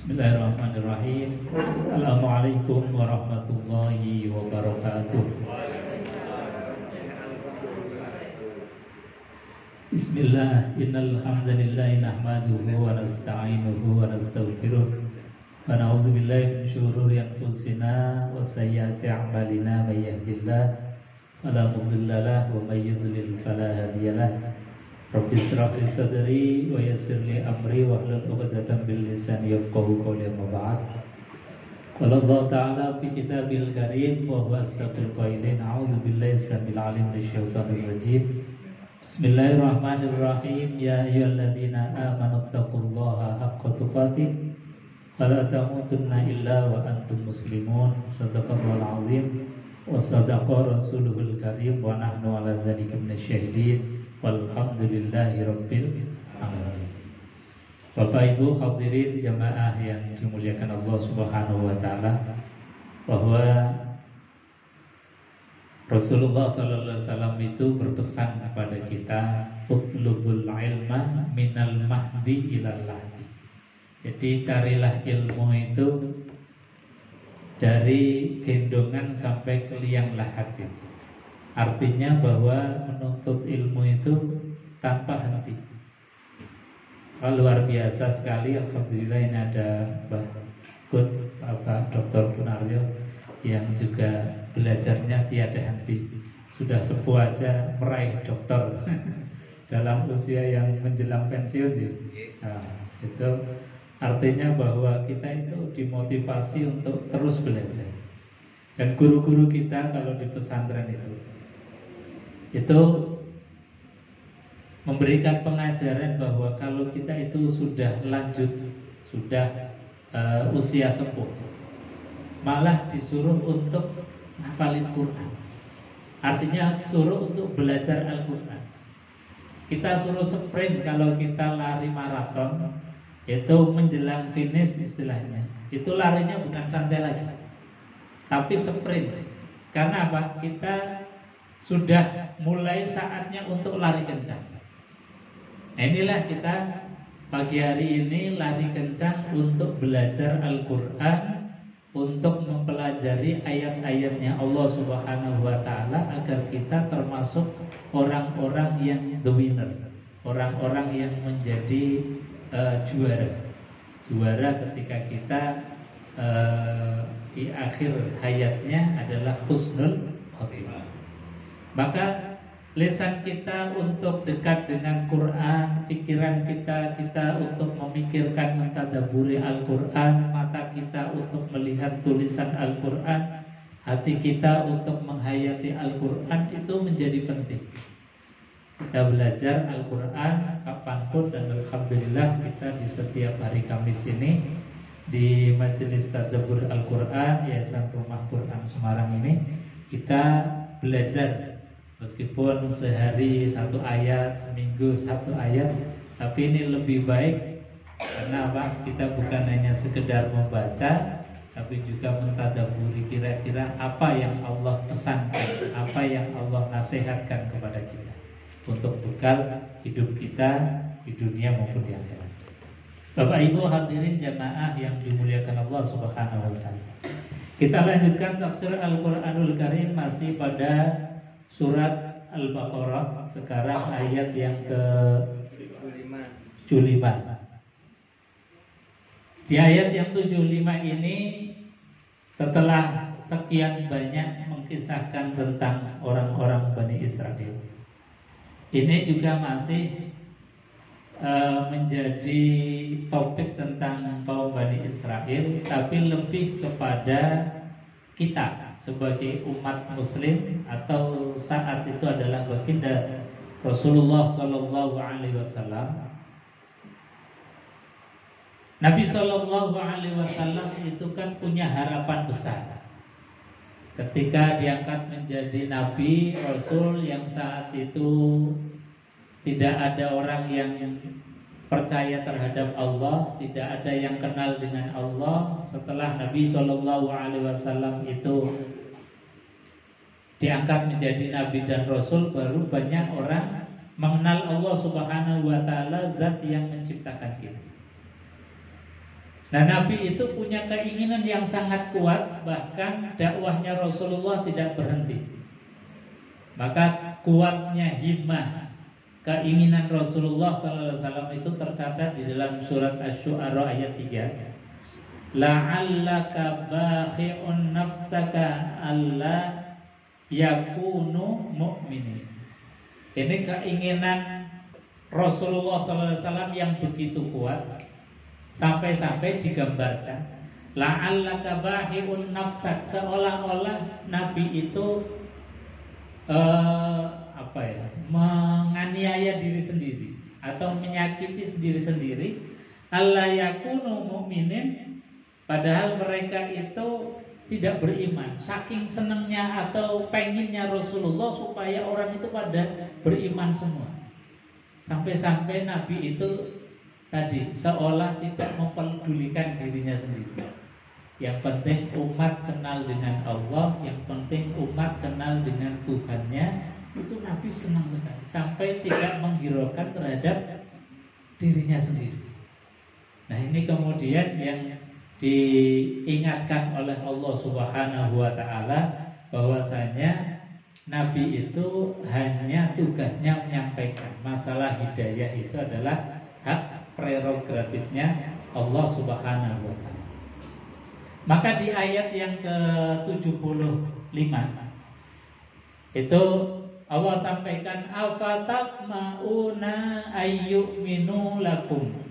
Bismillahirrahmanirrahim. Assalamualaikum warahmatullahi wabarakatuh. Bismillah, innal hamdalillah nahmaduhu wa nasta'inuhu wa nastaghfiruh wa na'udzu billahi min shururi anfusina wa sayyiati a'malina may yahdihillahu fala mudilla lahu wa may yudlil fala hadiya lahu. Rabbi shrah li sadri wa yassir li amri wahlul 'uqdatam min lisani yafqahu qawli amma ba'd. Qala Allah ta'ala fi kitabil karim wa huwa asdaqul qailin. A'udzu billahi samil 'alim minasyaitonir rajim. Bismillahirrahmanirrahim. Ya ayyuhalladzina amanu taqullaha haqqa tuqatih wa la tamutunna illa wa antum muslimun. Shadaqallahul 'azim wa shadaqa rasuluhul karim wa nahnu 'ala dzalika minasyahidin. Walhamdulillahi rabbil alamin. Bapak Ibu hadirin jamaah yang dimuliakan Allah Subhanahu wa taala, bahwa Rasulullah sallallahu alaihi wasallam itu berpesan kepada kita, utlubul ilma minal mahdi ilal lahdi. Jadi carilah ilmu itu dari gendongan sampai ke liang lahat itu. Artinya bahwa menuntut ilmu itu tanpa henti. Luar biasa sekali, alhamdulillah ini ada Bapak Dr. Kunaryo yang juga belajarnya tiada henti. Sudah sepuh aja meraih doktor dalam usia yang menjelang pensiun sih. Nah, itu artinya bahwa kita itu dimotivasi untuk terus belajar. Dan guru-guru kita kalau di pesantren itu memberikan pengajaran bahwa kalau kita itu sudah lanjut, sudah usia sepuh, malah disuruh untuk hafalin Quran. Artinya suruh untuk belajar Al-Quran. Kita suruh sprint kalau kita lari maraton, itu menjelang finish istilahnya. Itu larinya bukan santai lagi, tapi sprint. Karena apa? Kita sudah mulai saatnya untuk lari kencang. Nah, inilah kita pagi hari ini lari kencang untuk belajar Al-Quran, untuk mempelajari ayat-ayatnya Allah Subhanahu wa ta'ala, agar kita termasuk orang-orang yang the winner, orang-orang yang menjadi juara ketika kita di akhir hayatnya adalah husnul khotimah. Maka lisan kita untuk dekat dengan Quran, pikiran kita untuk memikirkan, mentadabburi Al-Quran, mata kita untuk melihat tulisan Al-Quran, hati kita untuk menghayati Al-Quran, itu menjadi penting. Kita belajar Al-Quran kapanpun, dan alhamdulillah kita di setiap hari Kamis ini di Majelis Tadabbur Al-Quran Yayasan Rumah Quran Semarang ini kita belajar. Meskipun sehari satu ayat, seminggu satu ayat, tapi ini lebih baik. Karena apa? Kita bukan hanya sekedar membaca, tapi juga mentadaburi kira-kira apa yang Allah pesankan, apa yang Allah nasihatkan kepada kita, untuk bekal hidup kita di dunia maupun di akhirat. Bapak Ibu hadirin jamaah yang dimuliakan Allah Subhanahu wa taala. Kita lanjutkan tafsir Al-Qur'anul Karim, masih pada surat Al-Baqarah, sekarang ayat yang ke-75. Di ayat yang 75 ini, setelah sekian banyak mengisahkan tentang orang-orang Bani Israel, ini juga masih menjadi topik tentang kaum Bani Israel, tapi lebih kepada kita sebagai umat muslim, atau saat itu adalah baginda Rasulullah Sallallahu Alaihi Wasallam. Nabi Sallallahu Alaihi Wasallam itu kan punya harapan besar ketika diangkat menjadi Nabi Rasul, yang saat itu tidak ada orang yang percaya terhadap Allah, tidak ada yang kenal dengan Allah. Setelah Nabi Sallallahu Alaihi Wasallam itu diangkat menjadi Nabi dan Rasul, baru banyak orang mengenal Allah Subhanahu wa Ta'ala, zat yang menciptakan kita. Nah, Nabi itu punya keinginan yang sangat kuat, bahkan dakwahnya Rasulullah tidak berhenti. Maka kuatnya himmah, keinginan Rasulullah SAW itu tercatat di dalam surat Asy-Syu'ara ayat 3. La'allaka bakhi'un nafsaka alla yakunu mu'minin. Ini keinginan Rasulullah SAW yang begitu kuat, sampai-sampai digambarkan la'allaka bakhi'un nafsak, seolah-olah Nabi itu menganiaya diri sendiri atau menyakiti sendiri-sendiri. Alla yakunu mu'minin, padahal mereka itu tidak beriman. Saking senangnya atau penginnya Rasulullah supaya orang itu pada beriman semua. Sampai-sampai Nabi itu tadi seolah tidak mempedulikan dirinya sendiri. Yang penting umat kenal dengan Allah, yang penting umat kenal dengan Tuhannya. Itu Nabi senang sekali, sampai tidak menghiraukan terhadap dirinya sendiri. Nah, ini kemudian yang diingatkan oleh Allah Subhanahu wa taala, bahwasanya Nabi itu hanya tugasnya menyampaikan. Masalah hidayah itu adalah hak prerogatifnya Allah Subhanahu wa taala. Maka di ayat yang ke-75 itu Allah sampaikan, afatatma'una ayyuminu lakum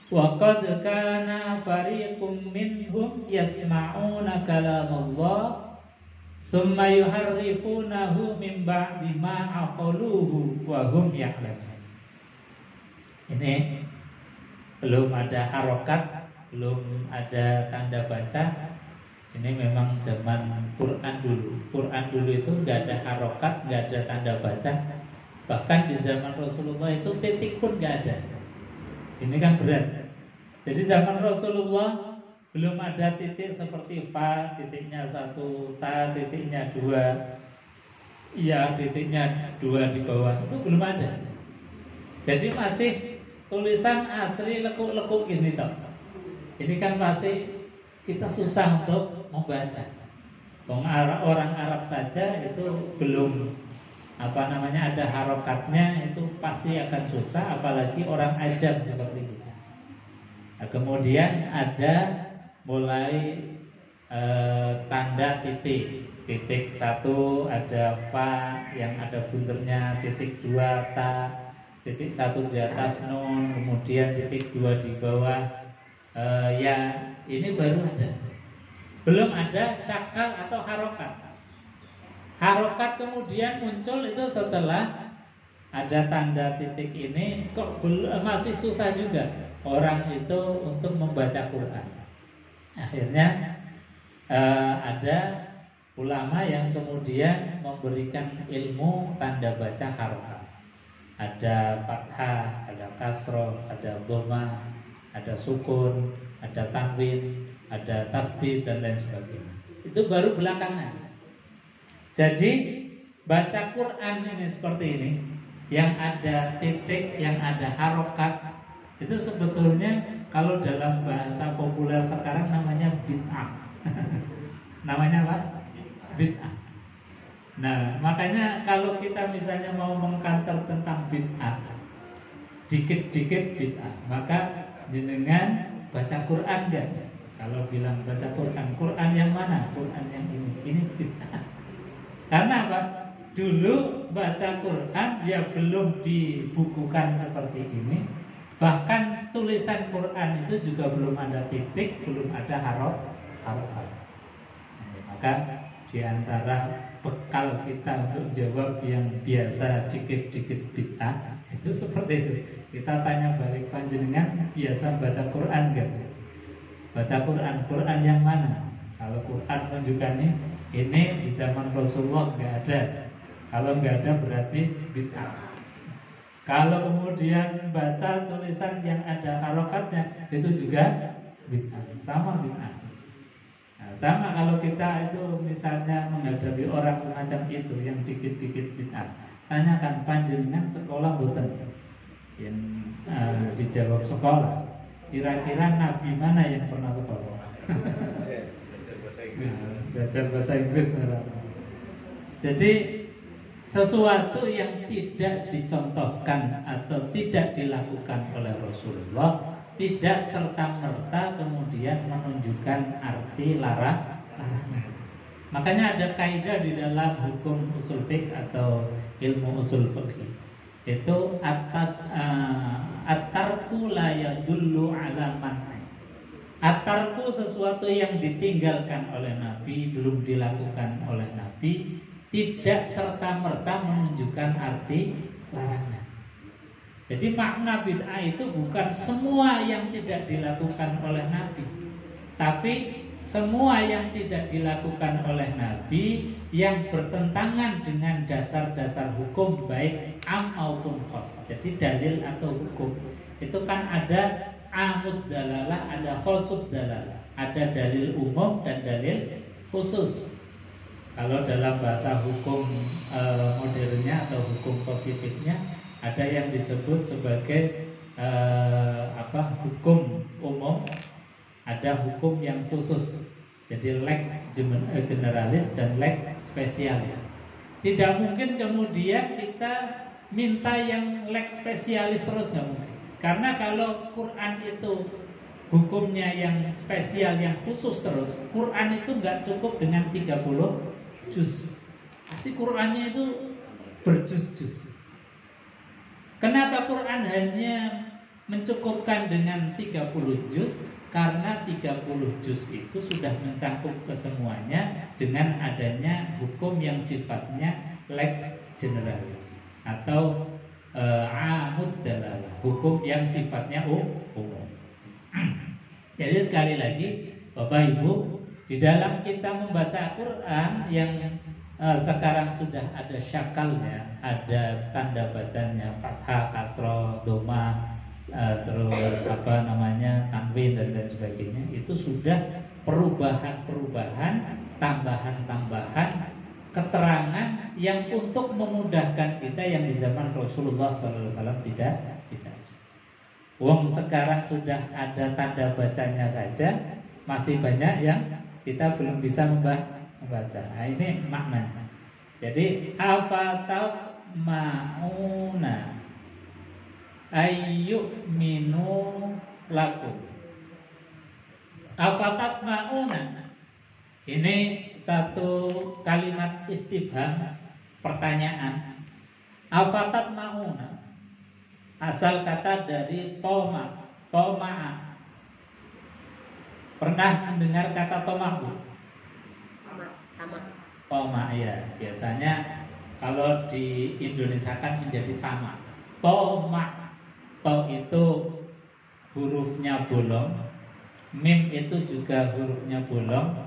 wa qad kana fariqum minhum yasma'una kalamallah summa yuharrifunahu min ba'di ma aqaluhu wa hum ya'lamun. Ini belum ada harokat, belum ada tanda baca. Ini memang zaman Quran dulu. Quran dulu itu nggak ada harokat, nggak ada tanda baca. Bahkan di zaman Rasulullah itu titik pun nggak ada. Ini kan berat. Jadi zaman Rasulullah belum ada titik seperti fa, titiknya 1, ta, titiknya 2, ya, titiknya 2 di bawah. Itu belum ada. Jadi masih tulisan asli lekuk-lekuk gini toh. Ini kan pasti kita susah untuk membaca. Orang Arab saja itu belum ada harokatnya, itu pasti akan susah, apalagi orang ajam seperti kita. Nah, kemudian ada mulai tanda titik 1 ada fa yang ada bunternya, titik 2 ta, titik 1 di atas nun, kemudian titik 2 di bawah ya. Ini baru ada. Belum ada syakal atau harokat. Harokat kemudian muncul itu setelah ada tanda titik ini. Kok masih susah juga orang itu untuk membaca Quran. Akhirnya ada ulama yang kemudian memberikan ilmu tanda baca harokat. Ada fathah, ada kasroh, ada dhamma, ada sukun, ada tanwin, ada tasdid dan lain sebagainya. Itu baru belakangan. Jadi baca Quran ini seperti ini, yang ada titik, yang ada harokat, itu sebetulnya kalau dalam bahasa populer sekarang namanya bid'ah. Namanya apa? Bid'ah. Nah, makanya kalau kita misalnya mau mengkanter tentang bid'ah, dikit-dikit bid'ah, maka jenengan baca Quran enggak? Kalau bilang baca Quran, Quran yang mana? Quran yang ini bid'ah. Karena apa? Dulu baca Quran ya belum dibukukan seperti ini. Bahkan tulisan Quran itu juga belum ada titik, belum ada harokat. Maka diantara bekal kita untuk jawab yang biasa dikit-dikit bid'ah itu seperti itu. Kita tanya balik, panjenengan biasa baca Quran enggak? Baca Quran yang mana? Kalau Quran menunjukkan ini di zaman Rasulullah enggak ada. Kalau enggak ada berarti bid'ah. Kalau kemudian baca tulisan yang ada harokatnya, itu juga bid'ah, sama bid'ah. Nah, sama kalau kita itu misalnya menghadapi orang semacam itu yang dikit-dikit bid'ah, tanyakan panjenengan sekolah boten? Yang dijawab sekolah. Kira-kira nabi mana yang pernah sekolah? Belajar bahasa Inggris. Jadi sesuatu yang tidak dicontohkan atau tidak dilakukan oleh Rasulullah tidak serta-merta kemudian menunjukkan arti larangan. Makanya ada kaidah di dalam hukum usul fiqh atau ilmu usul fiqh. Itu at-tarku la yadullu ala man'i. At-tarku sesuatu yang ditinggalkan oleh Nabi, belum dilakukan oleh Nabi, tidak serta-merta menunjukkan arti larangan. Jadi makna bid'ah itu bukan semua yang tidak dilakukan oleh Nabi, tapi semua yang tidak dilakukan oleh Nabi yang bertentangan dengan dasar-dasar hukum baik am maupun khos. Jadi dalil atau hukum itu kan ada amud dalalah, ada khosud dalalah, ada dalil umum dan dalil khusus. Kalau dalam bahasa hukum modernnya atau hukum positifnya ada yang disebut sebagai hukum umum, ada hukum yang khusus. Jadi lex generalis dan lex spesialis. Tidak mungkin kemudian kita minta yang lex spesialis terus, nggak mungkin. Karena kalau Quran itu hukumnya yang spesial, yang khusus terus, Quran itu nggak cukup dengan 30 juz. Pasti Qurannya itu berjuz-juz. Kenapa Quran hanya mencukupkan dengan 30 juz? Karena 30 juz itu sudah mencakup kesemuanya dengan adanya hukum yang sifatnya lex generalis atau amud dalalah, hukum yang sifatnya umum. Jadi sekali lagi Bapak Ibu, di dalam kita membaca Quran yang sekarang sudah ada syakalnya, ada tanda bacanya, fathah, kasroh, doma, terus tanwin dan lain sebagainya, itu sudah perubahan-perubahan, tambahan-tambahan keterangan yang untuk memudahkan kita yang di zaman Rasulullah SAW tidak. Wong sekarang sudah ada tanda bacanya saja, masih banyak yang kita belum bisa membaca. Nah, ini maknanya. Jadi afatat mauna ayyuminu lakum. Afatat mauna, ini satu kalimat istifham, pertanyaan. Afatat mauna asal kata dari toma, toma'a. Pernah mendengar kata toma, Bu? Toma, ya. Biasanya kalau di Indonesia kan menjadi tama. Toma, to itu hurufnya bolong, mim itu juga hurufnya bolong,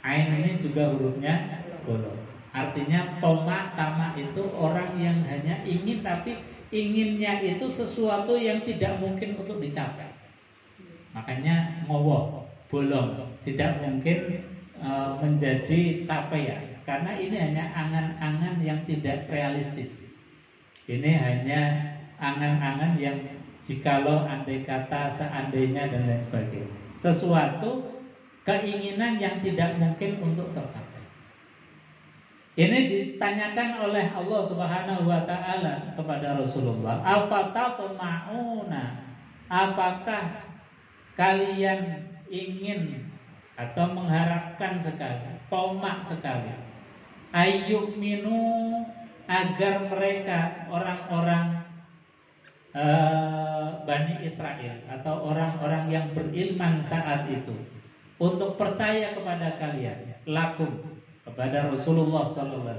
ain ini juga hurufnya bolong. Artinya toma, tama itu orang yang hanya ingin, tapi inginnya itu sesuatu yang tidak mungkin untuk dicapai. Makanya ngowoh, bolong, tidak mungkin menjadi capaian. Karena ini hanya angan-angan yang tidak realistis. Ini hanya angan-angan yang jikalau andai kata, seandainya dan lain sebagainya. Sesuatu keinginan yang tidak mungkin untuk tercapai. Ini ditanyakan oleh Allah Subhanahu wa taala kepada Rasulullah, afatatma'una, apakah kalian ingin atau mengharapkan sekali, tomak sekali, ayyuminu, agar mereka orang-orang Bani Israel atau orang-orang yang berilman saat itu untuk percaya kepada kalian, lakum, kepada Rasulullah SAW.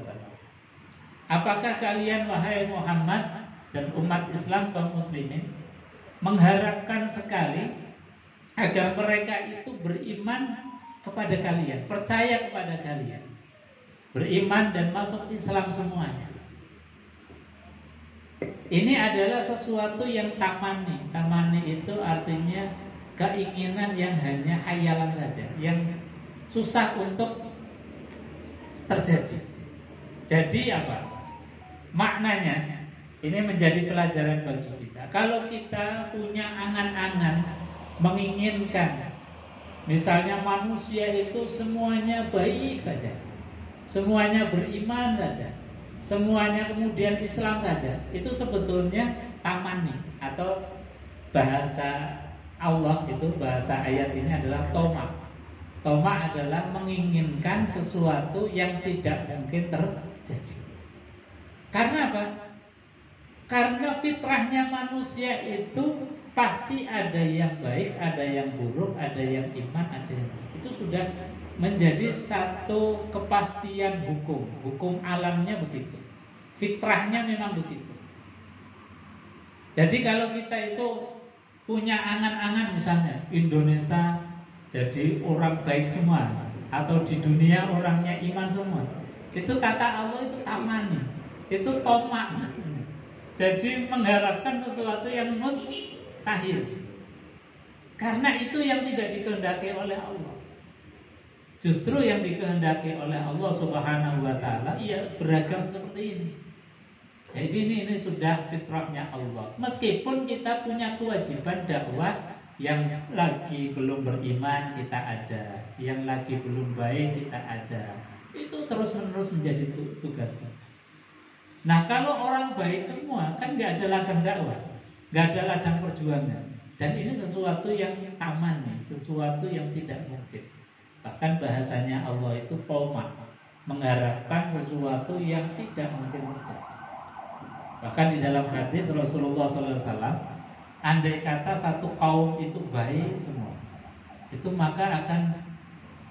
Apakah kalian wahai Muhammad dan umat Islam kaum muslimin mengharapkan sekali agar mereka itu beriman kepada kalian, percaya kepada kalian, beriman dan masuk Islam semuanya? Ini adalah sesuatu yang tamani. Tamani itu artinya keinginan yang hanya khayalan saja, yang susah untuk terjadi. Jadi apa? Maknanya ini menjadi pelajaran bagi kita. Kalau kita punya angan-angan menginginkan misalnya manusia itu semuanya baik saja, semuanya beriman saja, semuanya kemudian Islam saja, itu sebetulnya tamani, atau bahasa Allah itu, bahasa ayat ini adalah toma. Toma adalah menginginkan sesuatu yang tidak mungkin terjadi. Karena apa? Karena fitrahnya manusia itu pasti ada yang baik, ada yang buruk, ada yang iman, ada yang itu sudah menjadi satu kepastian hukum. Hukum alamnya begitu. Fitrahnya memang begitu. Jadi kalau kita itu punya angan-angan misalnya Indonesia jadi orang baik semua, atau di dunia orangnya iman semua, itu kata Allah itu tamani, itu tomak. Jadi mengharapkan sesuatu yang mustahil, karena itu yang tidak dikehendaki oleh Allah. Justru yang dikehendaki oleh Allah Subhanahu wa Ta'ala ya beragam seperti ini. Jadi ini sudah fitrahnya Allah. Meskipun kita punya kewajiban dakwah, yang lagi belum beriman kita ajar, yang lagi belum baik kita ajar. Itu terus-menerus menjadi tugas kita. Nah, kalau orang baik semua kan nggak ada ladang dakwah, nggak ada ladang perjuangan, dan ini sesuatu yang taman, sesuatu yang tidak mungkin. Bahkan bahasanya Allah itu toma, mengharapkan sesuatu yang tidak mungkin terjadi. Bahkan di dalam hadis Rasulullah SAW, andai kata satu kaum itu baik semua, itu maka akan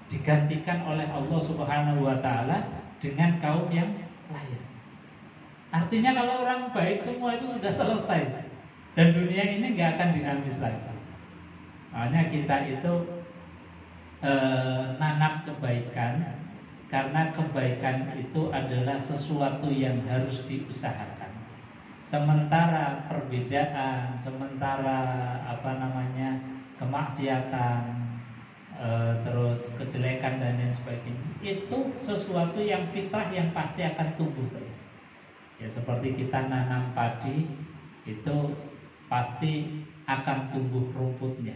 digantikan oleh Allah Subhanahu wa Ta'ala dengan kaum yang lain. Artinya kalau orang baik semua itu sudah selesai, dan dunia ini nggak akan dinamis lagi. Makanya kita itu nanam kebaikan, karena kebaikan itu adalah sesuatu yang harus diusahakan. Sementara perbedaan, sementara kemaksiatan, terus kejelekan dan lain sebagainya, itu sesuatu yang fitrah yang pasti akan tumbuh terus. Ya seperti kita nanam padi, itu pasti akan tumbuh rumputnya.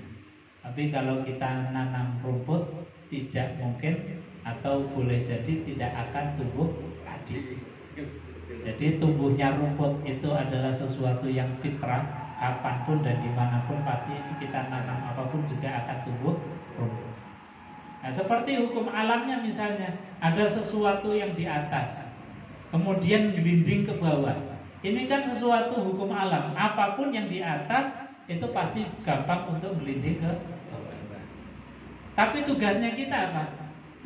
Tapi kalau kita nanam rumput, tidak mungkin atau boleh jadi tidak akan tumbuh padi. Jadi tumbuhnya rumput itu adalah sesuatu yang fitrah, kapanpun dan dimanapun pasti kita nanam apapun juga akan tumbuh rumput. Nah, seperti hukum alamnya misalnya, ada sesuatu yang di atas, kemudian gelinding ke bawah. Ini kan sesuatu hukum alam. Apapun yang di atas itu pasti gampang untuk gelinding ke bawah. Tapi tugasnya kita apa?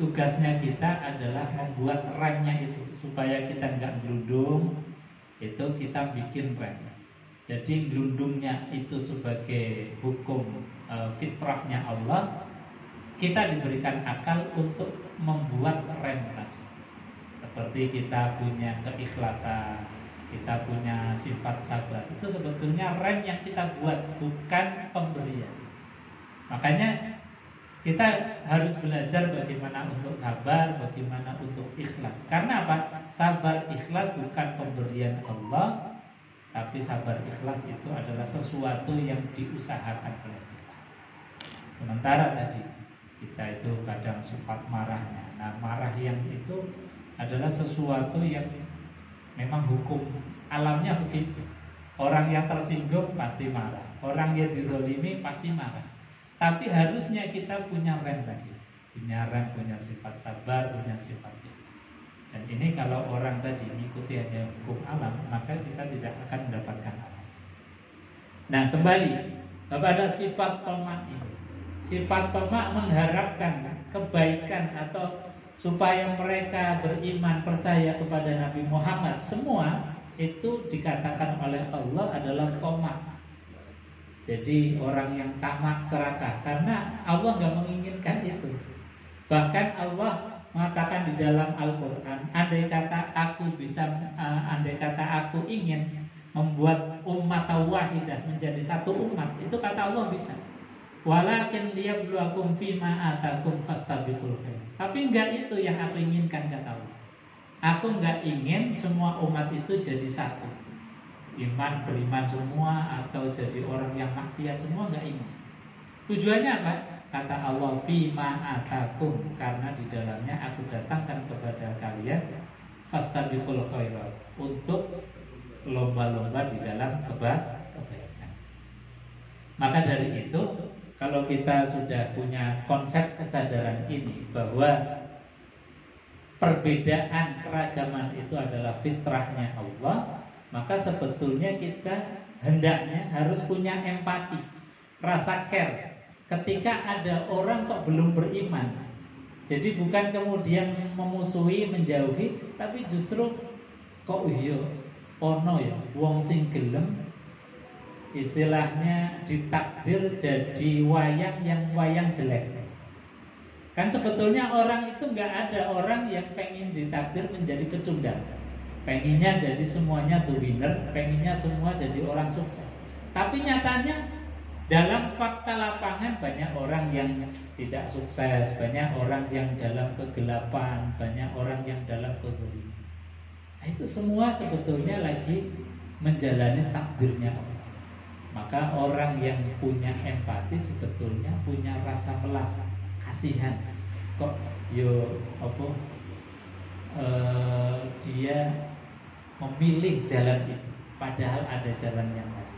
Tugasnya kita adalah membuat remnya itu supaya kita nggak gelundung. Itu kita bikin rem. Jadi gelundungnya itu sebagai hukum fitrahnya Allah. Kita diberikan akal untuk membuat rem tadi. Seperti kita punya keikhlasan, kita punya sifat sabar. Itu sebetulnya rem yang kita buat, bukan pemberian. Makanya kita harus belajar bagaimana untuk sabar, bagaimana untuk ikhlas. Karena apa? Sabar ikhlas bukan pemberian Allah, tapi sabar ikhlas itu adalah sesuatu yang diusahakan oleh kita. Sementara tadi kita itu kadang sifat marahnya. Nah, marah yang itu adalah sesuatu yang memang hukum alamnya begitu. Orang yang tersinggung pasti marah, orang yang dizalimi pasti marah. Tapi harusnya kita punya rem tadi, punya rem, punya sifat sabar, punya sifat ikhlas. Dan ini kalau orang tadi mengikuti hanya hukum alam, maka kita tidak akan mendapatkan alam. Nah, kembali kepada sifat tamak ini. Sifat tamak mengharapkan kebaikan atau supaya mereka beriman, percaya kepada Nabi Muhammad. Semua itu dikatakan oleh Allah adalah tamak. Jadi orang yang tamak serakah, karena Allah nggak menginginkan itu. Bahkan Allah mengatakan di dalam Al-Quran, andai kata aku ingin membuat umat wahidah menjadi satu umat, itu kata Allah bisa. Walakin liyabluwakum fima atakum fastabiqul khairat. Tapi enggak itu yang aku inginkan, kata Allah. Aku enggak ingin semua umat itu jadi satu, beriman semua atau jadi orang yang maksiat semua, enggak ingin. Tujuannya apa? Kata Allah, fima atakum, karena di dalamnya aku datangkan kepada kalian fastabiqul khairat, untuk lomba-lomba di dalam kebaikan. Maka dari itu, kalau kita sudah punya konsep kesadaran ini bahwa perbedaan keragaman itu adalah fitrahnya Allah, maka sebetulnya kita hendaknya harus punya empati, rasa care ketika ada orang kok belum beriman. Jadi bukan kemudian memusuhi, menjauhi, tapi justru kok iya ono ya wong sing gelem istilahnya ditakdir jadi wayang yang wayang jelek. Kan sebetulnya orang itu nggak ada orang yang pengen ditakdir menjadi pecundang. Pengennya jadi semuanya the winner, pengennya semua jadi orang sukses. Tapi nyatanya dalam fakta lapangan banyak orang yang tidak sukses, banyak orang yang dalam kegelapan, banyak orang yang dalam kezaliman. Nah, itu semua sebetulnya lagi menjalani takdirnya Allah. Maka orang yang punya empati sebetulnya punya rasa welas kasihan. Kok yo apa dia memilih jalan itu, padahal ada jalan yang lain.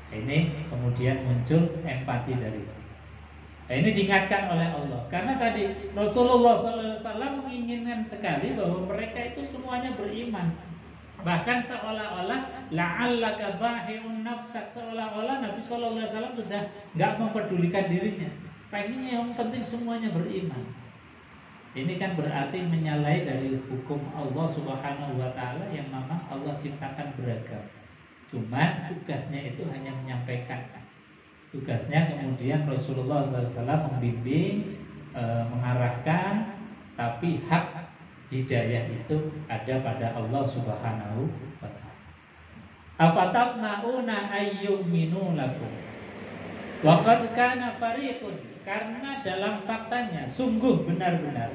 Ini kemudian muncul empati dari itu. Nah, ini diingatkan oleh Allah karena tadi Rasulullah SAW menginginkan sekali bahwa mereka itu semuanya beriman. Bahkan seolah-olah la'allaka bahi'un nafsak, seolah-olah Nabi SAW sudah nggak mempedulikan dirinya. Pengennya yang penting semuanya beriman. Ini kan berarti menyalahi dari hukum Allah Subhanahu wa taala yang memang Allah ciptakan beragam. Cuma tugasnya itu hanya menyampaikan. Tugasnya kemudian Rasulullah SAW membimbing, mengarahkan, tapi hak hidayah itu ada pada Allah Subhanahu wa taala. Afatatma'una ayyuminu lakum wa qad kana fariqun, karena dalam faktanya sungguh benar-benar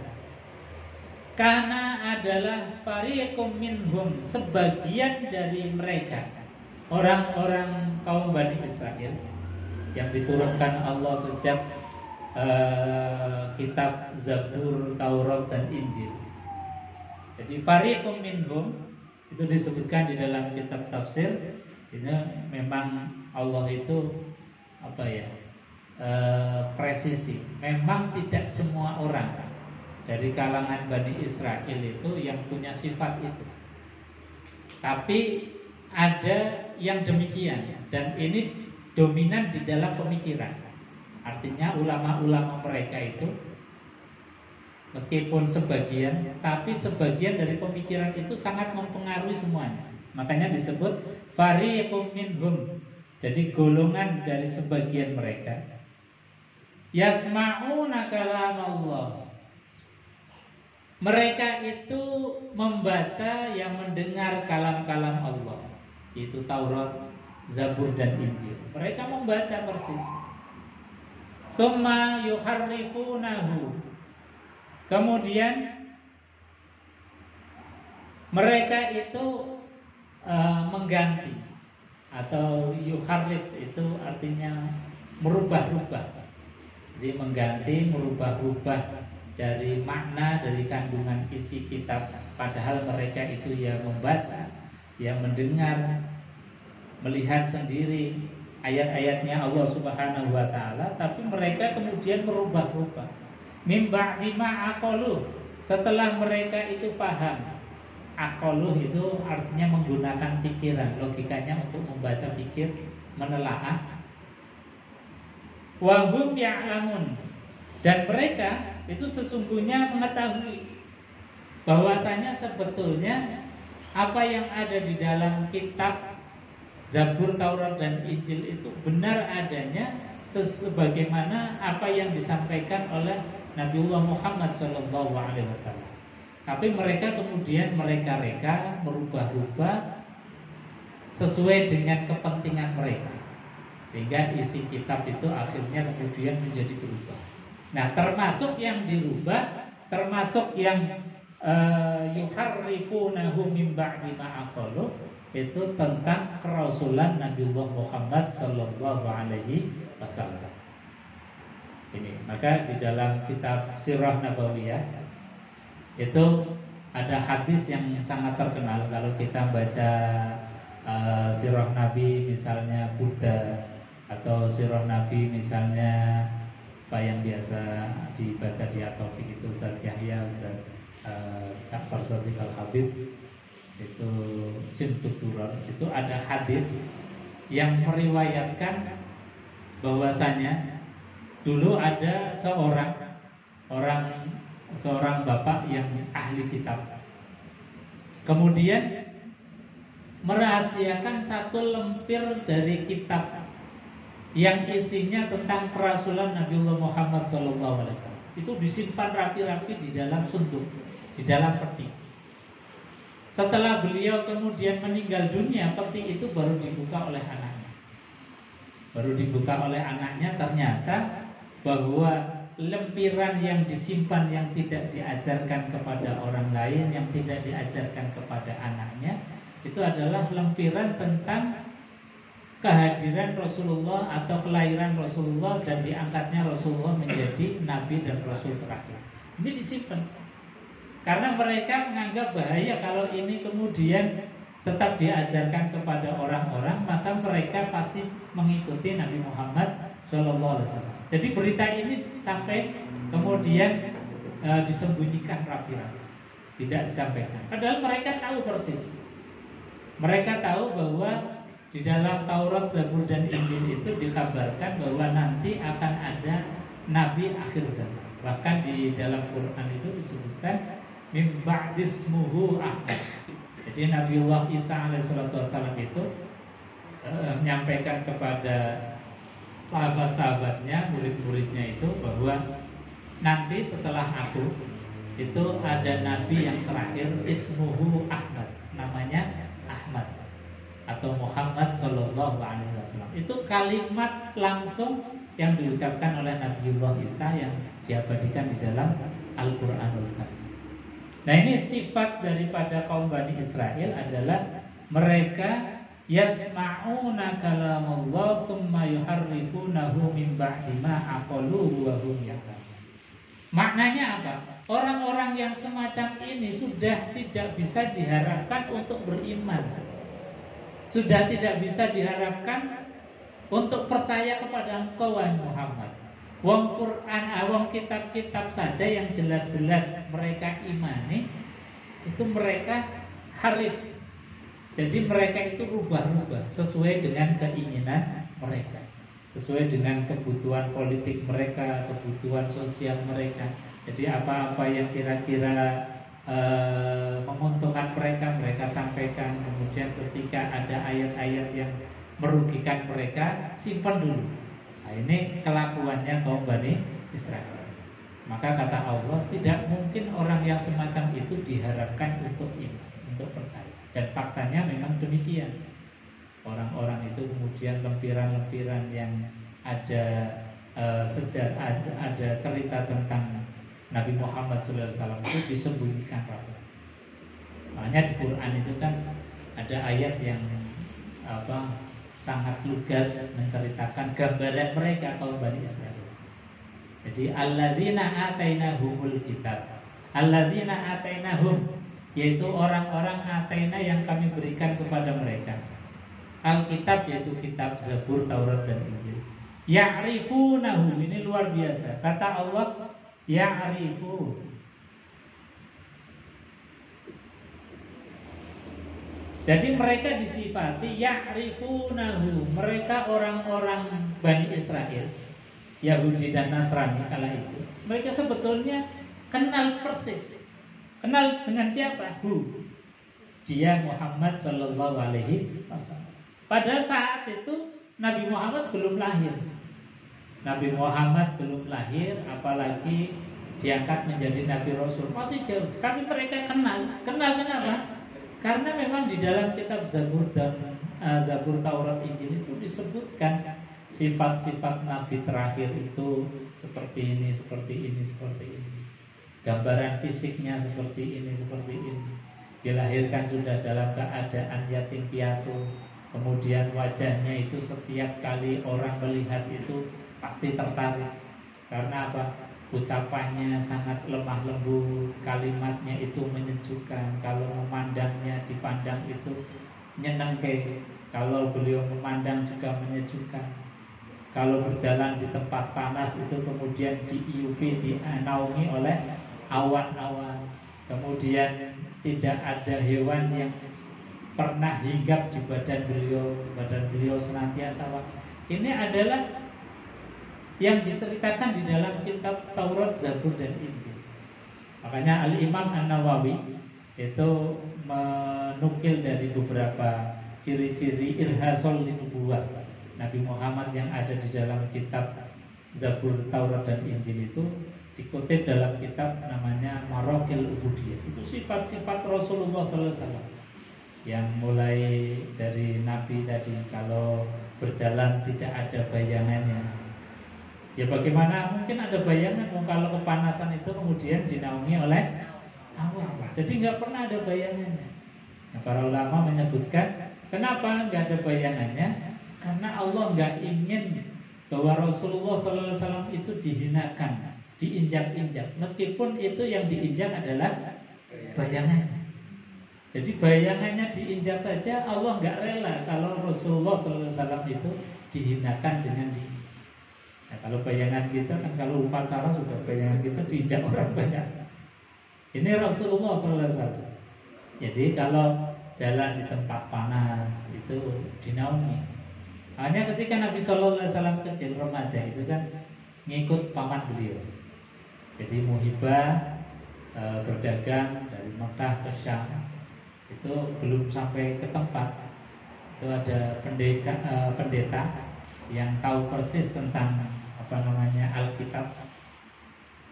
karena adalah fariqum minhum, sebagian dari mereka, orang-orang kaum Bani Israel yang diturunkan Allah sejak kitab Zabur, Taurat dan Injil. Jadi fariqum minhum itu disebutkan di dalam kitab tafsir. Ini memang Allah itu apa ya, presisi. Memang tidak semua orang dari kalangan Bani Israel itu yang punya sifat itu, tapi ada yang demikian, dan ini dominan di dalam pemikiran. Artinya ulama-ulama mereka itu meskipun sebagian, tapi sebagian dari pemikiran itu sangat mempengaruhi semuanya. Makanya disebut fariqum minhum. Jadi golongan dari sebagian mereka yasma'una kalam Allah. Mereka itu membaca yang mendengar kalam-kalam Allah, itu Taurat, Zabur dan Injil. Mereka membaca persis. Summa yuharrifunahu. Kemudian mereka itu mengganti, atau yuharrif itu artinya merubah-rubah. Jadi mengganti, merubah-rubah dari makna, dari kandungan isi kitab. Padahal mereka itu ya membaca, ya mendengar, melihat sendiri ayat-ayatnya Allah Subhanahu wa taala, tapi mereka kemudian merubah-rubah. Mim ba'di ma aqalu, setelah mereka itu faham. Aqalu itu artinya menggunakan pikiran, logikanya untuk membaca fikir, menelaah. Wa hum ya'lamun, dan mereka itu sesungguhnya mengetahui bahwasanya sebetulnya apa yang ada di dalam kitab Zabur, Taurat dan Injil itu benar adanya sebagaimana apa yang disampaikan oleh Nabiullah Muhammad SAW. Tapi mereka kemudian mereka merubah-rubah sesuai dengan kepentingan mereka, sehingga isi kitab itu akhirnya kemudian menjadi berubah. Nah, termasuk yang dirubah, termasuk yang yuharrifunahu min ba'di ma aqalu, itu tentang kerasulan Nabiullah Muhammad sallallahu alaihi wasallam. Ini, maka di dalam kitab Sirah Nabawiyah itu ada hadis yang sangat terkenal. Kalau kita baca sirah Nabi misalnya Buddha, atau sirah Nabi misalnya apa yang biasa dibaca di At-Taufik itu Ustaz Yahya, Ustaz Ja'far Shadiq Al-Habib, itu Simtuturon, itu ada hadis yang meriwayatkan bahwasanya dulu ada seorang bapak yang ahli kitab, kemudian merahasiakan satu lempir dari kitab yang isinya tentang kerasulan Nabiullah Muhammad SAW. Itu disimpan rapi-rapi di dalam sunduk, di dalam peti. Setelah beliau kemudian meninggal dunia, peti itu baru dibuka oleh anaknya. Ternyata bahwa lempiran yang disimpan yang tidak diajarkan kepada orang lain, yang tidak diajarkan kepada anaknya, itu adalah lempiran tentang kehadiran Rasulullah atau kelahiran Rasulullah dan diangkatnya Rasulullah menjadi Nabi dan Rasul terakhir. Ini disimpan karena mereka menganggap bahaya kalau ini kemudian tetap diajarkan kepada orang-orang, maka mereka pasti mengikuti Nabi Muhammad SAW. Jadi berita ini sampai kemudian disembunyikan rapi-rapi, tidak disampaikan. Padahal mereka tahu persis. Mereka tahu bahwa di dalam Taurat, Zabur dan Injil itu dikabarkan bahwa nanti akan ada Nabi akhir zaman. Bahkan di dalam Quran itu disebutkan mim ba'dismuhu Ahmad. Jadi Nabiullah Isa alaihissalam itu menyampaikan kepada sahabat-sahabatnya, murid-muridnya itu bahwa nanti setelah aku itu ada Nabi yang terakhir, ismuhu Ahmad, namanya Ahmad atau Muhammad Sallallahu Alaihi Wasallam. Itu kalimat langsung yang diucapkan oleh Nabiullah Isa yang diabadikan di dalam Al-Quranul Karim. Nah, ini sifat daripada kaum Bani Israel adalah mereka yasma'una kalamullah thumma yuharrifunahu min ba'di ma aqaluhu wa hum ya'lamun. Maknanya apa? Orang-orang yang semacam ini sudah tidak bisa diharapkan untuk beriman. Sudah tidak bisa diharapkan untuk percaya kepada engkau wahai Muhammad. Wong Quran, wong kitab-kitab saja yang jelas-jelas mereka imani, itu mereka harif. Jadi mereka itu rubah-rubah sesuai dengan keinginan mereka, sesuai dengan kebutuhan politik mereka, kebutuhan sosial mereka. Jadi apa-apa yang kira-kira menguntungkan mereka, mereka sampaikan. Kemudian ketika ada ayat-ayat yang merugikan mereka, simpan dulu. Nah, ini kelakuannya kaum Bani Israel. Maka kata Allah, tidak mungkin orang yang semacam itu diharapkan untuk iman, untuk percaya. Dan faktanya memang demikian. Orang-orang itu kemudian lempiran-lempiran yang ada ada cerita tentang Nabi Muhammad SAW itu disembunyikan rapat. Makanya di Quran itu kan ada ayat yang sangat lugas menceritakan gambaran mereka kaum Bani Israel. Jadi alladzina atainahumul kitab, alladzina atainahum, yaitu orang-orang ataina yang kami berikan kepada mereka Alkitab, yaitu kitab Zabur, Taurat dan Injil. Ya'rifunahu, ini luar biasa. Kata Allah ya'rifu. Jadi mereka disifati ya'rifunahu. Mereka orang-orang Bani Israel, Yahudi dan Nasrani kala itu, mereka sebetulnya kenal persis. Kenal dengan siapa? Dia Muhammad Sallallahu Alaihi Wasallam. Pada saat itu Nabi Muhammad belum lahir. Nabi Muhammad belum lahir, apalagi diangkat menjadi Nabi Rasul, masih jauh. Tapi mereka kenal. Kenal kenapa? Karena memang di dalam kitab Zabur dan Zabur, Taurat, Injil itu disebutkan sifat-sifat Nabi terakhir itu seperti ini, seperti ini, seperti ini. Gambaran fisiknya seperti ini, seperti ini. Dilahirkan sudah dalam keadaan yatim piatu. Kemudian wajahnya itu setiap kali orang melihat itu pasti tertarik. Karena apa? Ucapannya sangat lemah lembut, kalimatnya itu menyejukkan. Kalau memandangnya, dipandang itu nyenengke. Kalau beliau memandang juga menyejukkan. Kalau berjalan di tempat panas itu kemudian diiupi, dinaungi oleh awan-awan. Kemudian tidak ada hewan yang pernah hinggap di badan beliau senantiasa wangi. Ini adalah yang diceritakan di dalam kitab Taurat, Zabur dan Injil. Makanya Al-Imam An-Nawawi itu menukil dari beberapa ciri-ciri irhasul nubuwah Nabi Muhammad yang ada di dalam kitab Zabur, Taurat dan Injil itu dikutip dalam kitab namanya Marokil Ubudiyah. Itu sifat-sifat Rasulullah SAW yang mulai dari Nabi tadi, kalau berjalan tidak ada bayangannya. Ya bagaimana mungkin ada bayangan kalau kepanasan itu kemudian dinaungi oleh awan. Jadi nggak pernah ada bayangannya. Nah, para ulama menyebutkan kenapa nggak ada bayangannya? Karena Allah nggak ingin bahwa Rasulullah SAW itu dihinakan, diinjak-injak. Meskipun itu yang diinjak adalah bayangannya. Jadi bayangannya diinjak saja, Allah nggak rela kalau Rasulullah SAW itu dihinakan dengan ini. Nah, kalau bayangan kita kan, kalau upacara sudah bayangan kita diinjak orang banyak. Ini Rasulullah SAW. Jadi kalau jalan di tempat panas itu dinaungi. Hanya ketika Nabi SAW kecil remaja itu kan ngikut paman beliau. Jadi muhibah berdagang dari Mekah ke Syam. Itu belum sampai ke tempat, itu ada pendeta yang tahu persis tentang Alkitab,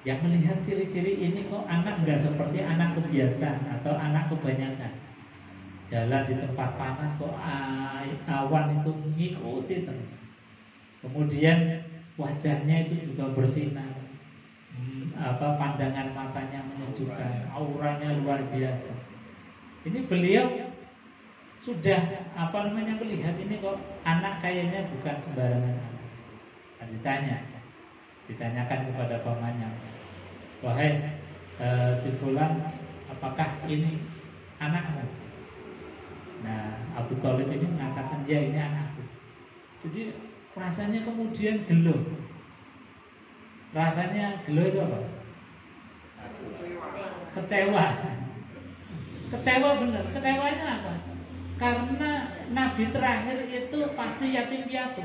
yang melihat ciri-ciri ini, kok anak nggak seperti anak kebiasaan atau anak kebanyakan. Jalan di tempat panas kok awan itu ngikuti terus. Kemudian wajahnya itu juga bersinar, pandangan matanya menyejukkan, auranya luar biasa. Ini beliau sudah melihat ini kok anak kayaknya bukan sembarangan anak. Ditanyakan kepada pamannya, wahai si Fulan, apakah ini anakmu? Nah, Abu Thalib ini mengatakan, ya ini anakku. Jadi rasanya kemudian gelo. Rasanya gelo itu apa? Kecewa. Kecewa benar. Kecewanya apa? Karena Nabi terakhir itu pasti yatim piatu.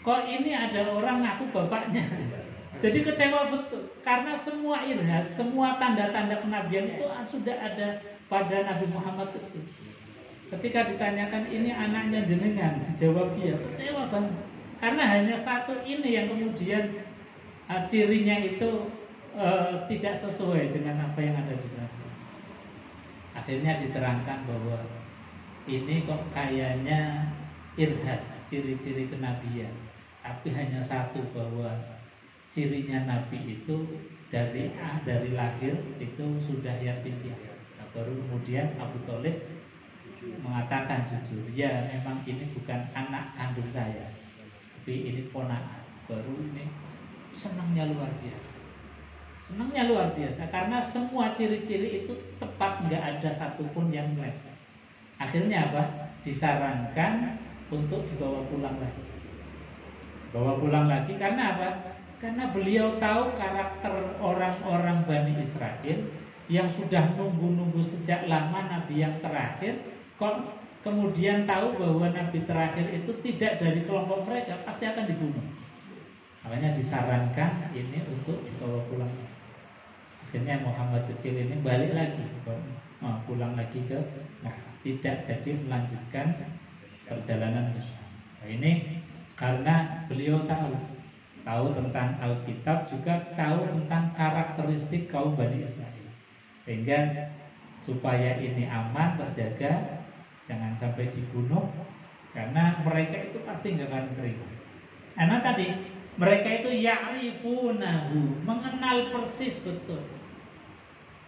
Kok ini ada orang ngaku bapaknya? Jadi kecewa betul. Karena semua irhas, semua tanda-tanda kenabian itu sudah ada pada Nabi Muhammad kecil. Ketika ditanyakan ini anaknya jenengan, dijawab iya, kecewa banget. Karena hanya satu ini yang kemudian cirinya itu tidak sesuai dengan apa yang ada di dalam. Akhirnya diterangkan bahwa ini kok kayaknya irhas, ciri-ciri kenabian. Tapi hanya satu, bahwa cirinya Nabi itu dari lahir itu sudah yatim piatu. Nah, baru kemudian Abu Thalib mengatakan jujur, ya memang ini bukan anak kandung saya, tapi ini ponakan. Baru ini senangnya luar biasa. Senangnya luar biasa karena semua ciri-ciri itu tepat, nggak ada satupun yang meleset. Akhirnya apa? Disarankan untuk dibawa pulang lagi. Bawa pulang lagi karena apa? Karena beliau tahu karakter orang-orang Bani Israel yang sudah nunggu-nunggu sejak lama Nabi yang terakhir, kok kemudian tahu bahwa Nabi terakhir itu tidak dari kelompok mereka, pasti akan dibunuh. Makanya disarankan ini untuk dibawa pulang. Akhirnya Muhammad kecil ini balik lagi, pulang lagi ke Mekah, tidak jadi melanjutkan perjalanan ke Syam. Nah, ini karena beliau tahu tentang Alkitab, juga tahu tentang karakteristik kaum Bani Israel, sehingga supaya ini aman terjaga, jangan sampai dibunuh, karena mereka itu pasti nggak akan terima. Karena tadi mereka itu ya'rifunahu, mengenal persis betul.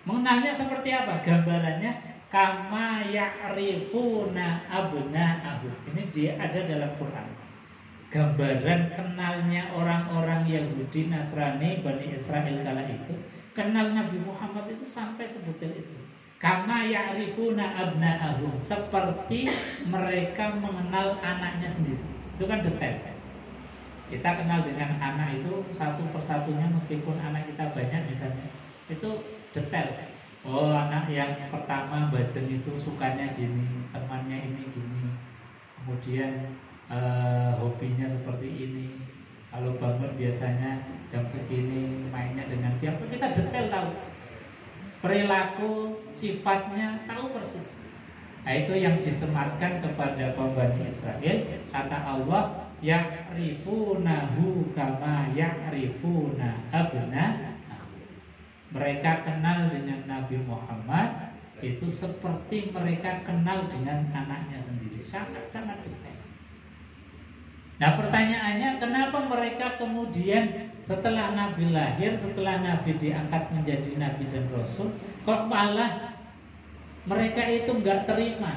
Mengenalnya seperti apa? Gambarannya kama ya'rifuna abna'ahu. Ini dia ada dalam Quran. gambaran kenalnya orang-orang Yahudi, Nasrani, Bani Israel kala itu, kenal Nabi Muhammad itu sampai sedetail itu. Kama ya'rifuna abna'ahum, seperti mereka mengenal anaknya sendiri. Itu kan detail. Kita kenal dengan anak itu satu persatunya, meskipun anak kita banyak misalnya, itu detail. Oh, anak yang pertama Bajeng itu sukanya gini, temannya ini gini, kemudian hobinya seperti ini. Kalau bangun biasanya jam segini, mainnya dengan siapa, kita detail tahu. Perilaku, sifatnya tahu persis. Nah, itu yang disematkan kepada kaum Bani Israel. Kata Allah, ya'rifunahu kama ya'rifuna abna'ahum. Mereka kenal dengan Nabi Muhammad itu seperti mereka kenal dengan anaknya sendiri. Sangat-sangat detail. Nah, pertanyaannya, kenapa mereka kemudian setelah Nabi lahir, setelah Nabi diangkat menjadi Nabi dan Rasul, kok malah mereka itu nggak terima,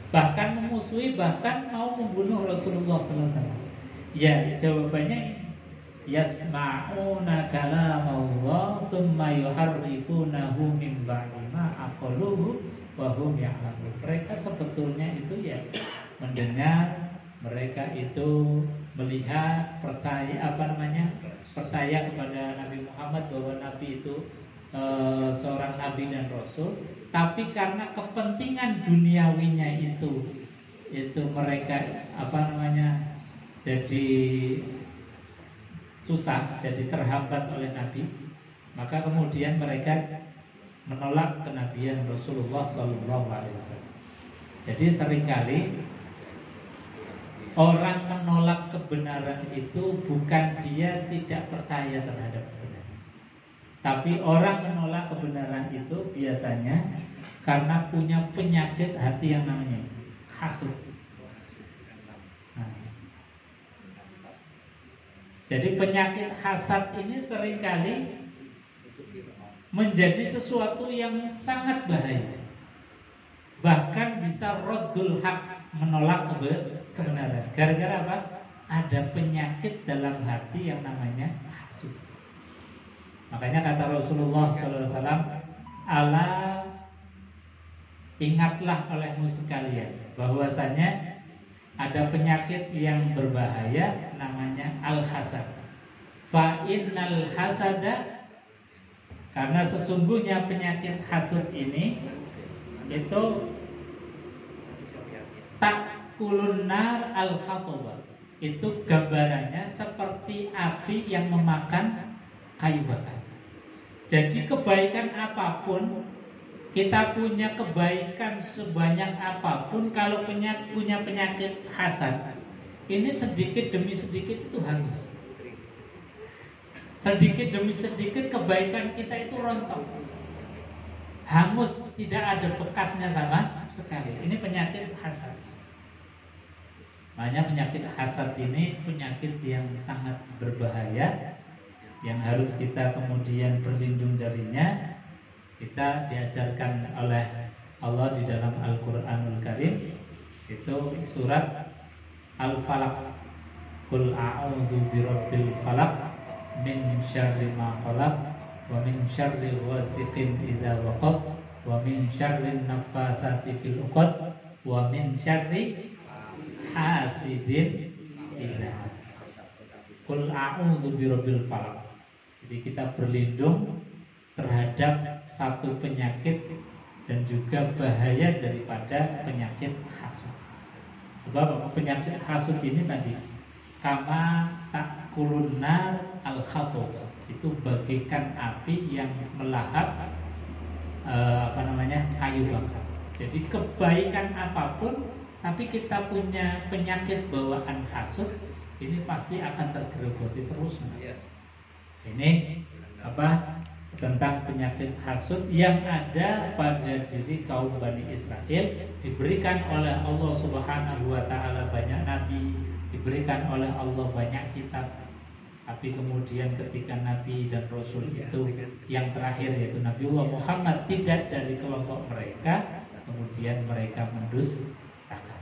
bahkan memusuhi, bahkan mau membunuh Rasulullah SAW? Ya, jawabannya yasma'una kalamullah tsumma yuharrifunahu min ba'di ma aqaluhu wa hum ya'lamun. Mereka sebetulnya itu ya mendengar, mereka itu melihat, percaya percaya kepada Nabi Muhammad bahwa Nabi itu seorang Nabi dan Rasul, tapi karena kepentingan duniawinya itu mereka jadi susah, jadi terhambat oleh Nabi, maka kemudian mereka menolak kenabian Rasulullah SAW. Jadi seringkali orang menolak kebenaran itu bukan dia tidak percaya terhadap kebenaran, tapi orang menolak kebenaran itu biasanya karena punya penyakit hati yang namanya hasud. Nah, jadi penyakit hasad ini seringkali menjadi sesuatu yang sangat bahaya, bahkan bisa raddul haq, menolak kebenaran. Gara-gara apa? Ada penyakit dalam hati yang namanya hasud. Makanya kata Rasulullah SAW, ala ingatlah olehmu sekalian bahwasanya ada penyakit yang berbahaya namanya al-hasad. Fa innal hasada, karena sesungguhnya penyakit hasud ini itu takulun nar al-khataba, itu gambarannya seperti api yang memakan kayu bakar. Jadi kebaikan apapun, kita punya kebaikan sebanyak apapun, kalau punya penyakit hasad, ini sedikit demi sedikit itu hangus. Sedikit demi sedikit kebaikan kita itu rontok, hangus, tidak ada bekasnya sama sekali. Ini penyakit hasad. Makanya penyakit hasad ini penyakit yang sangat berbahaya, yang harus kita kemudian berlindung darinya. Kita diajarkan oleh Allah di dalam Al-Quranul Karim, itu surat Al-Falaq, Qul a'udzu birabbil falaq min syarri ma khalaq wa min syarri ghasiqin idza waqab wa min syarri naffasati fil 'uqad wa min syarri hasidin idza hasad. Qul a'udzu birabbil falaq. Jadi kita berlindung terhadap satu penyakit dan juga bahaya daripada penyakit hasud. Sebab penyakit hasud ini tadi kama takulun nar al-khataba, itu bagaikan api yang melahap kayu bakar. Jadi kebaikan apapun, tapi kita punya penyakit bawaan hasud, ini pasti akan tergerogoti terus. Ini tentang penyakit hasud yang ada pada diri kaum Bani Israel. Diberikan oleh Allah Subhanahu wa ta'ala banyak nabi, diberikan oleh Allah banyak kitab, tapi kemudian ketika nabi dan rasul itu yang terakhir yaitu Nabiullah Muhammad tidak dari kelompok mereka, kemudian mereka mendustakan.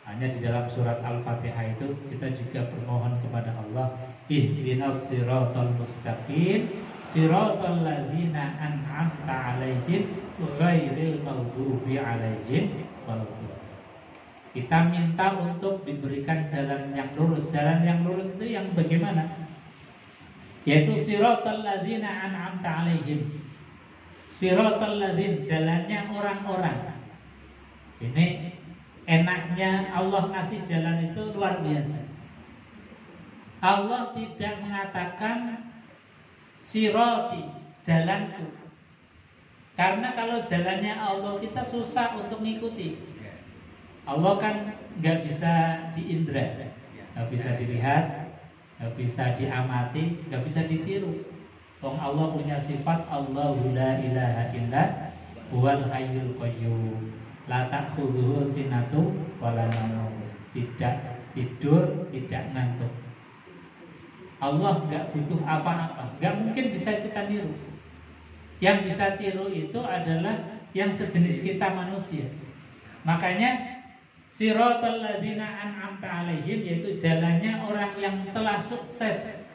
Hanya di dalam surat Al-Fatihah itu kita juga bermohon kepada Allah, ihdinas siratal mustaqim siratal ladzina an'amta 'alaihim ghairil maghdubi 'alaihim waladdallin. Kita minta untuk diberikan jalan yang lurus. Jalan yang lurus itu yang bagaimana? Yaitu siratal ladzina an'amta 'alaihim. Siratal ladzin, jalannya orang-orang. Ini enaknya Allah ngasih jalan itu luar biasa. Allah tidak mengatakan siroti, jalanku. Karena kalau jalannya Allah kita susah untuk mengikuti. Allah kan nggak bisa diindra, nggak bisa dilihat, nggak bisa diamati, nggak bisa ditiru. Allah punya sifat Allahu la ilaha illa huwal hayyul qayyum. La ta'khudhuhu sinatu wala naum. Tidak tidur, tidak ngantuk. Allah enggak butuh apa-apa. Enggak mungkin bisa kita tiru. Yang bisa tiru itu adalah yang sejenis kita manusia. Makanya siratal ladzina an'amta 'alaihim, yaitu jalannya orang yang telah sukses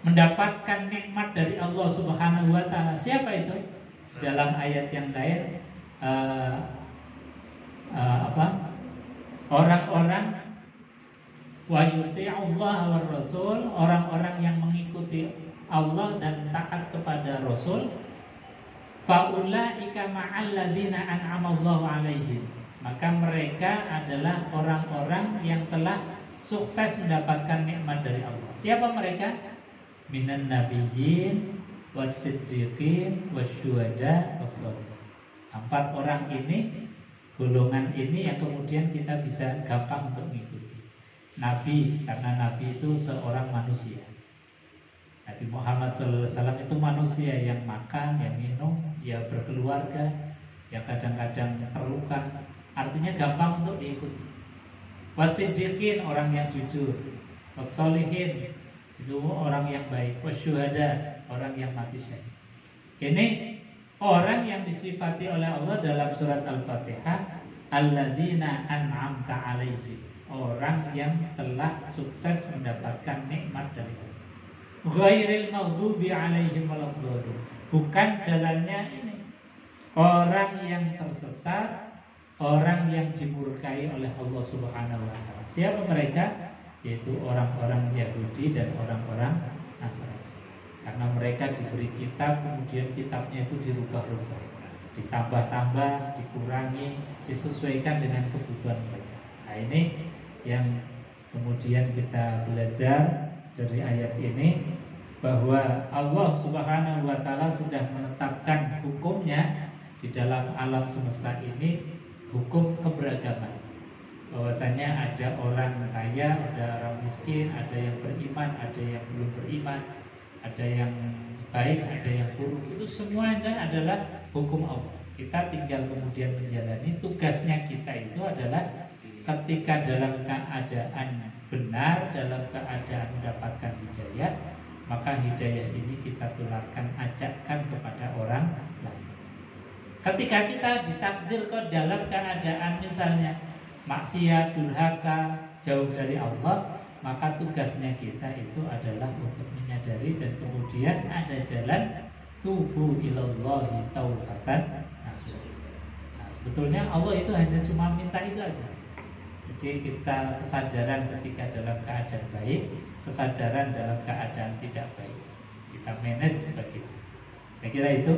mendapatkan nikmat dari Allah Subhanahu wa taala. Siapa itu? Dalam ayat yang lain orang-orang wa yuti'ullah war rasul, orang-orang yang mengikuti Allah dan taat kepada Rasul, faulaika ma'al ladzina an'amallahu 'alaihim, maka mereka adalah orang-orang yang telah sukses mendapatkan nikmat dari Allah. Siapa mereka? Minan nabiyyin wasiddiqin wasyuhada wassalihin. 4 orang ini, golongan ini yang kemudian kita bisa gampang untuk mengikuti. Nabi, karena Nabi itu seorang manusia. Nabi Muhammad SAW itu manusia yang makan, yang minum, yang berkeluarga, yang kadang-kadang terluka. Artinya gampang untuk diikuti. Wasiddiqin, orang yang jujur. Wassalihin, itu orang yang baik. Wasyuhada, orang yang mati syahid. Ini orang yang disifati oleh Allah dalam surat Al-Fatihah, alladzina an'amta 'alaihim, orang yang telah sukses mendapatkan nikmat dari Allah. Ghairil maghdubi 'alaihim waladdallin, bukan jalannya ini orang yang tersesat, orang yang dimurkai oleh Allah Subhanahu wa taala. Siapa mereka? Yaitu orang-orang Yahudi dan orang-orang Nasrani. Karena mereka diberi kitab, kemudian kitabnya itu dirubah-rubah, ditambah-tambah, dikurangi, disesuaikan dengan kebutuhan mereka. Nah, ini yang kemudian kita belajar dari ayat ini, bahwa Allah Subhanahu wa taala sudah menetapkan hukumnya di dalam alam semesta ini, hukum keberagaman. Bahwasanya ada orang kaya, ada orang miskin, ada yang beriman, ada yang belum beriman, ada yang baik, ada yang buruk. Itu semuanya adalah hukum Allah. Kita tinggal kemudian menjalani. Tugasnya kita itu adalah ketika dalam keadaan benar, dalam keadaan mendapatkan hidayah, maka hidayah ini kita tularkan, ajakkan kepada orang lain. Ketika kita ditakdirkan dalam keadaan misalnya maksiat, durhaka, jauh dari Allah, maka tugasnya kita itu adalah untuk menyadari dan kemudian ada jalan tubu ilallahi taubatan nasuha. Nah, sebetulnya Allah itu hanya cuma minta itu aja. Jadi kita kesadaran ketika dalam keadaan baik, kesadaran dalam keadaan tidak baik, kita manage seperti itu. Saya kira itu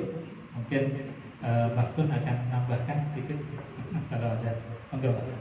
mungkin Mbak Kun akan menambahkan sedikit kalau ada. Enggak, Pak.